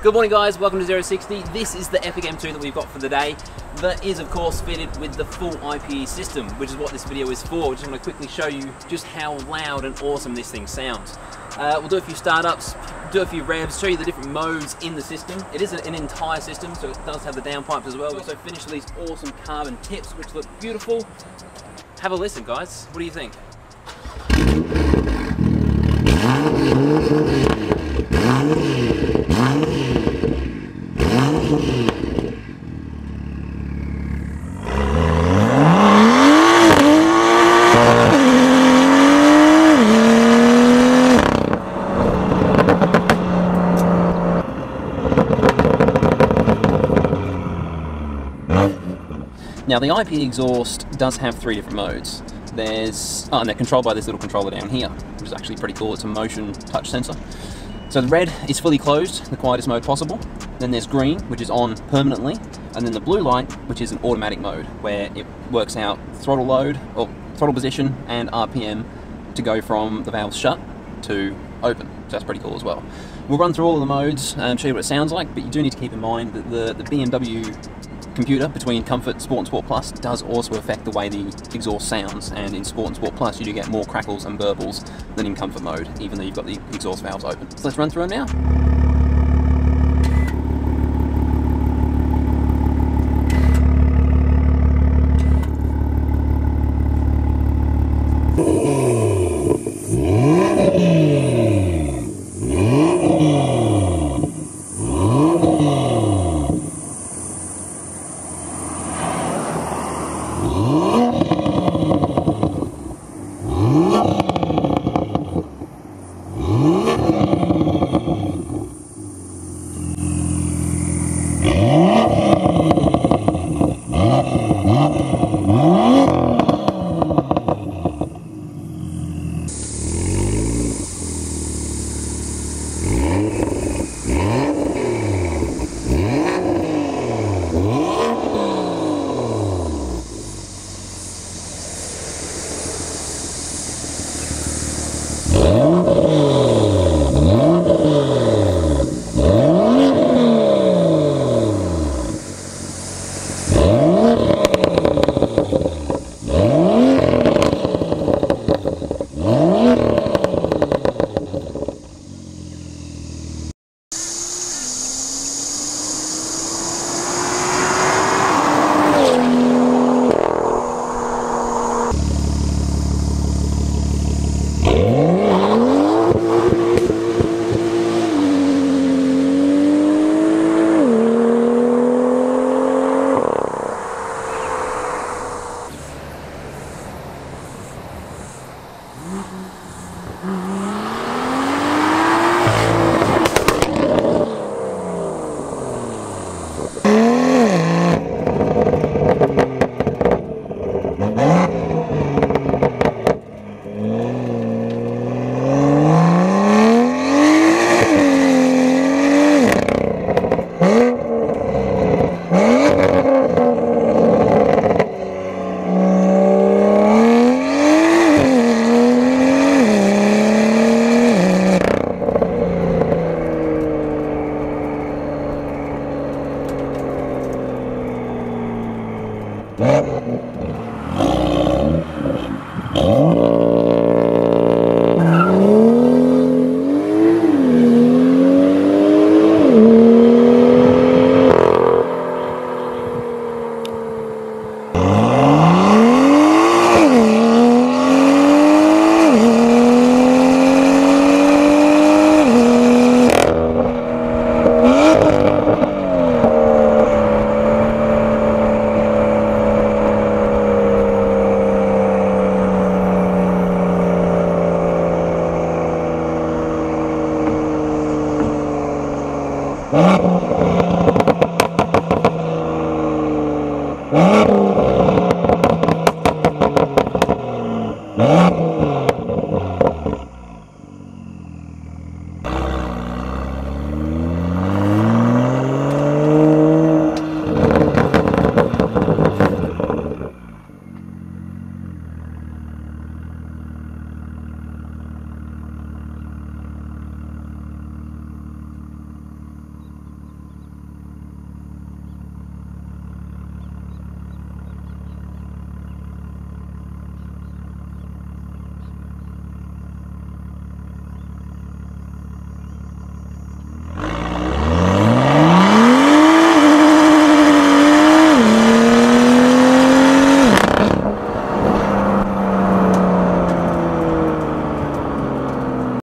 Good morning guys, welcome to 060. This is the epic M2 that we've got for the day. That is of course fitted with the full iPE system, which is what this video is for. I just want to quickly show you just how loud and awesome this thing sounds. We'll do a few startups, do a few revs, show you the different modes in the system. It is an entire system, so it does have the downpipes as well. We also finished these awesome carbon tips which look beautiful. Have a listen guys, what do you think? Now the iPE exhaust does have three different modes. And they're controlled by this little controller down here, which is actually pretty cool. It's a motion touch sensor. So the red is fully closed, the quietest mode possible. Then there's green, which is on permanently. And then the blue light, which is an automatic mode, where it works out throttle load, or throttle position and RPM to go from the valves shut to open. So that's pretty cool as well. We'll run through all of the modes and show you what it sounds like, but you do need to keep in mind that the BMW computer between Comfort, Sport and Sport Plus does also affect the way the exhaust sounds, and in Sport and Sport Plus you do get more crackles and burbles than in Comfort mode, even though you've got the exhaust valves open. So let's run through them now.